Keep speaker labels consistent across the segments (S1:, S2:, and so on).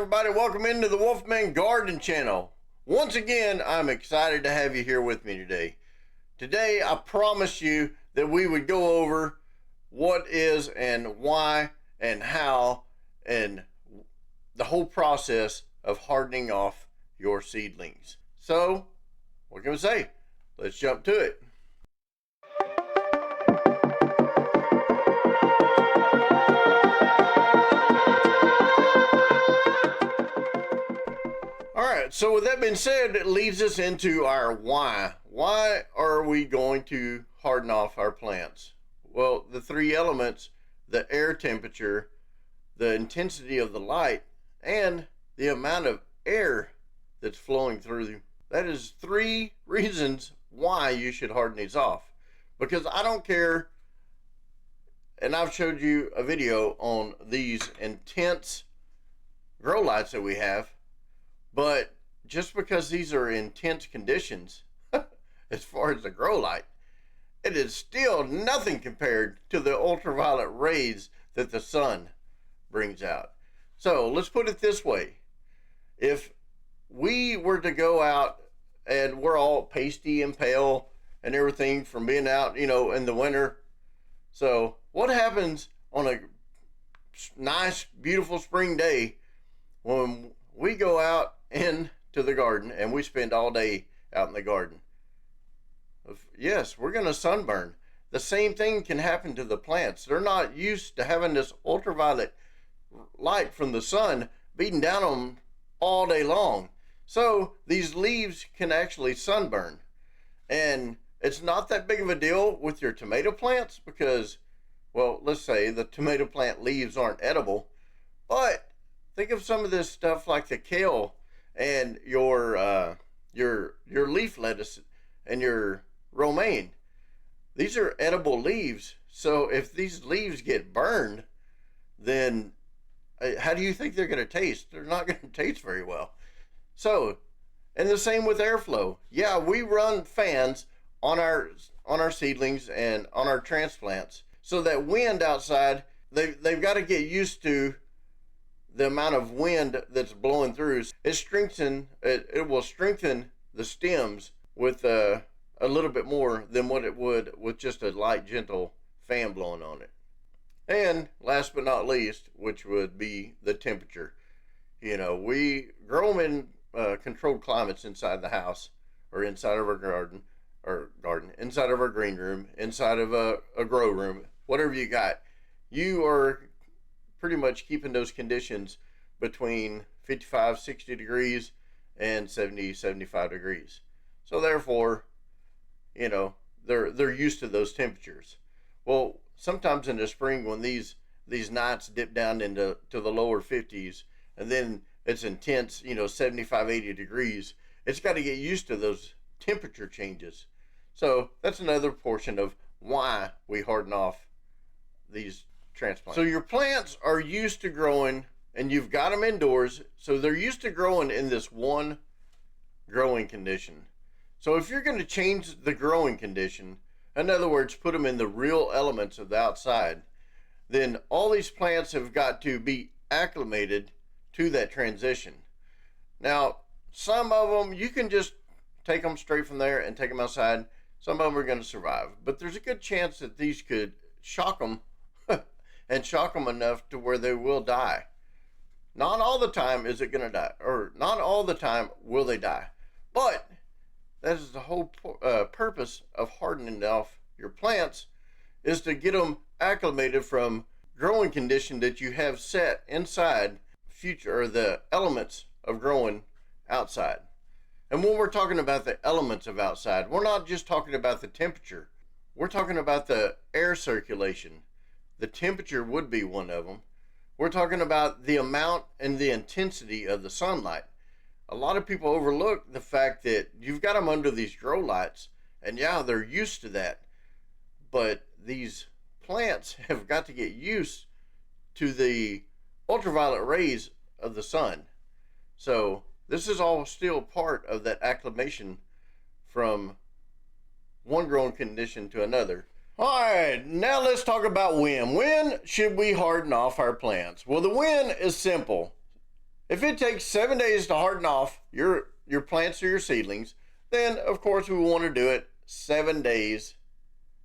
S1: everybody, welcome into the Wolfman Garden channel. Once again, I'm excited to have you here with me today. Today, I promised you that we would go over what is and why and how and the whole process of hardening off your seedlings. So, what can we say? Let's jump to it. Alright, so with that being said, it leads us into our why. Why are we going to harden off our plants? Well, the three elements, the air temperature, the intensity of the light, and the amount of air that's flowing through. That is three reasons why you should harden these off. Because I don't care, and I've showed you a video on these intense grow lights that we have, but just because these are intense conditions, as far as the grow light, it is still nothing compared to the ultraviolet rays that the sun brings out. So let's put it this way. If we were to go out and we're all pasty and pale and everything from being out, in the winter. So what happens on a nice, beautiful spring day when we go out into the garden and we spend all day out in the garden? Yes, we're going to sunburn. The same thing can happen to the plants. They're not used to having this ultraviolet light from the sun beating down on them all day long. So these leaves can actually sunburn. And it's not that big of a deal with your tomato plants because, well, let's say the tomato plant leaves aren't edible. But think of some of this stuff like the kale and your leaf lettuce and your romaine. These are edible leaves. So if these leaves get burned, then how do you think they're going to taste? They're not going to taste very well. So, and the same with airflow. Yeah, we run fans on our seedlings and on our transplants. So that wind outside, they've got to get used to the amount of wind that's blowing through. It will strengthen the stems with a little bit more than what it would with just a light, gentle fan blowing on it. And last but not least, which would be the temperature. We grow them in controlled climates inside the house or inside of our garden, inside of our green room, inside of a grow room, whatever you got. You are pretty much keeping those conditions between 55, 60 degrees and 70, 75 degrees. So therefore, they're used to those temperatures. Well, sometimes in the spring when these nights dip down into the lower 50s and then it's intense, 75, 80 degrees, it's got to get used to those temperature changes. So that's another portion of why we harden off these transplants. So your plants are used to growing, and you've got them indoors, so they're used to growing in this one growing condition. So if you're going to change the growing condition, in other words, put them in the real elements of the outside, then all these plants have got to be acclimated to that transition. Now, some of them, you can just take them straight from there and take them outside. Some of them are going to survive. But there's a good chance that these could shock them and shock them enough to where they will die. Not all the time is it going to die, or not all the time will they die. But that is the whole purpose of hardening off your plants, is to get them acclimated from growing condition that you have set inside future, or the elements of growing outside. And when we're talking about the elements of outside, we're not just talking about the temperature. We're talking about the air circulation. The temperature would be one of them. We're talking about the amount and the intensity of the sunlight. A lot of people overlook the fact that you've got them under these grow lights, and yeah, they're used to that. But these plants have got to get used to the ultraviolet rays of the sun. So this is all still part of that acclimation from one growing condition to another. All right, now let's talk about when. When should we harden off our plants? Well, the when is simple. If it takes 7 days to harden off your plants or your seedlings, then of course we want to do it 7 days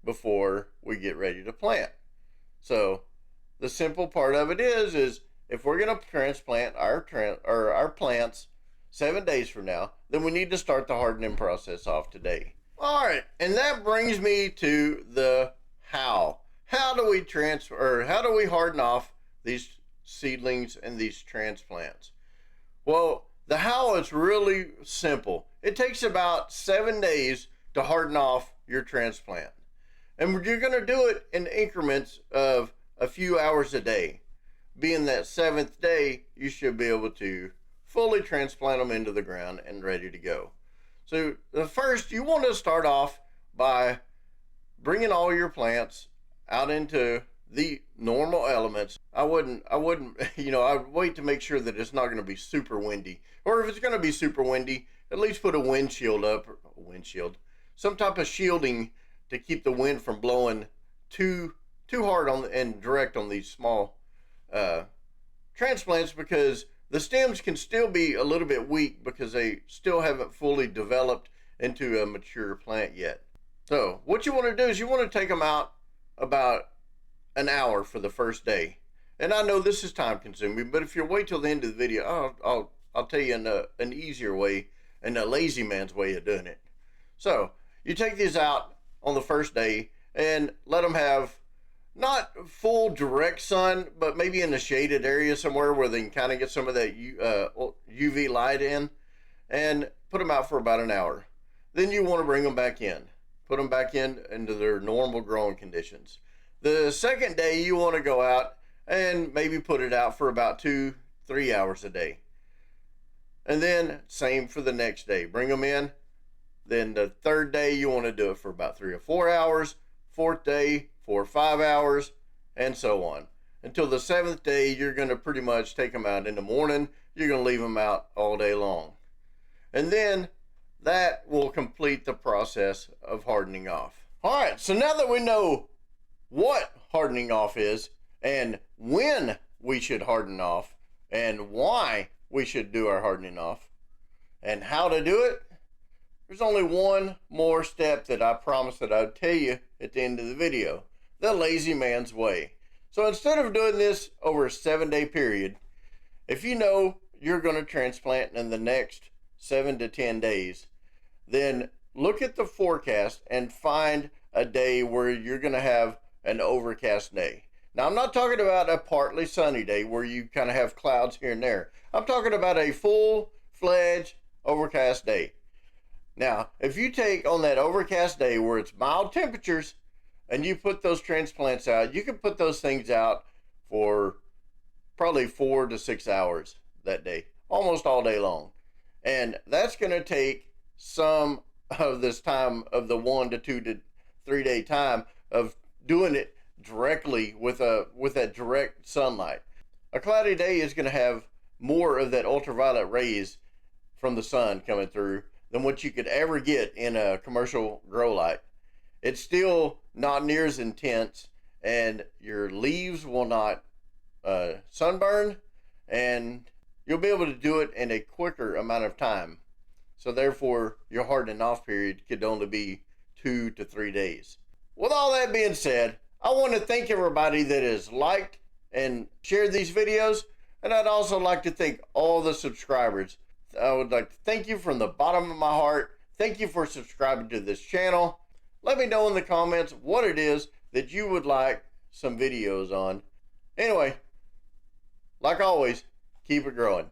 S1: before we get ready to plant. So the simple part of it is if we're going to transplant our plants 7 days from now, then we need to start the hardening process off today. All right, and that brings me to the how. How do we harden off these seedlings and these transplants? Well, the how is really simple. It takes about 7 days to harden off your transplant. And you're going to do it in increments of a few hours a day. Being that 7th day, you should be able to fully transplant them into the ground and ready to go. So the first, you want to start off by bringing all your plants out into the normal elements. I wouldn't, I'd wait to make sure that it's not going to be super windy. Or if it's going to be super windy, at least put a windshield up, some type of shielding to keep the wind from blowing too hard and direct on these small transplants, because the stems can still be a little bit weak because they still haven't fully developed into a mature plant yet. So what you want to do is you want to take them out about an hour for the first day. And I know this is time consuming, but if you wait till the end of the video, I'll tell you an easier way and a lazy man's way of doing it. So you take these out on the first day and let them have not full direct sun, but maybe in a shaded area somewhere where they can kind of get some of that UV light in, and put them out for about an hour. Then you want to bring them back in, put them back into their normal growing conditions. The second day you want to go out and maybe put it out for about 2-3 hours a day. And then same for the next day, bring them in. Then the third day you want to do it for about 3 or 4 hours. Fourth day, 4 or 5 hours, and so on. Until the 7th day, you're going to pretty much take them out in the morning. You're going to leave them out all day long. And then that will complete the process of hardening off. All right, so now that we know what hardening off is and when we should harden off and why we should do our hardening off and how to do it, there's only one more step that I promised that I'd tell you at the end of the video. The lazy man's way. So instead of doing this over a 7-day period, if you know you're going to transplant in the next 7 to 10 days, then look at the forecast and find a day where you're going to have an overcast day. Now, I'm not talking about a partly sunny day where you kind of have clouds here and there. I'm talking about a full-fledged overcast day. Now, if you take on that overcast day where it's mild temperatures and you put those transplants out, you can put those things out for probably 4 to 6 hours that day, almost all day long. And that's going to take some of this time of the 1 to 2 to 3 day time of doing it directly with that direct sunlight. A cloudy day is going to have more of that ultraviolet rays from the sun coming through than what you could ever get in a commercial grow light. It's still not near as intense, and your leaves will not sunburn, and you'll be able to do it in a quicker amount of time. So therefore, your hardening off period could only be 2 to 3 days. With all that being said, I want to thank everybody that has liked and shared these videos, and I'd also like to thank all the subscribers. I would like to thank you from the bottom of my heart. Thank you for subscribing to this channel. Let me know in the comments what it is that you would like some videos on. Anyway, like always, keep it growing.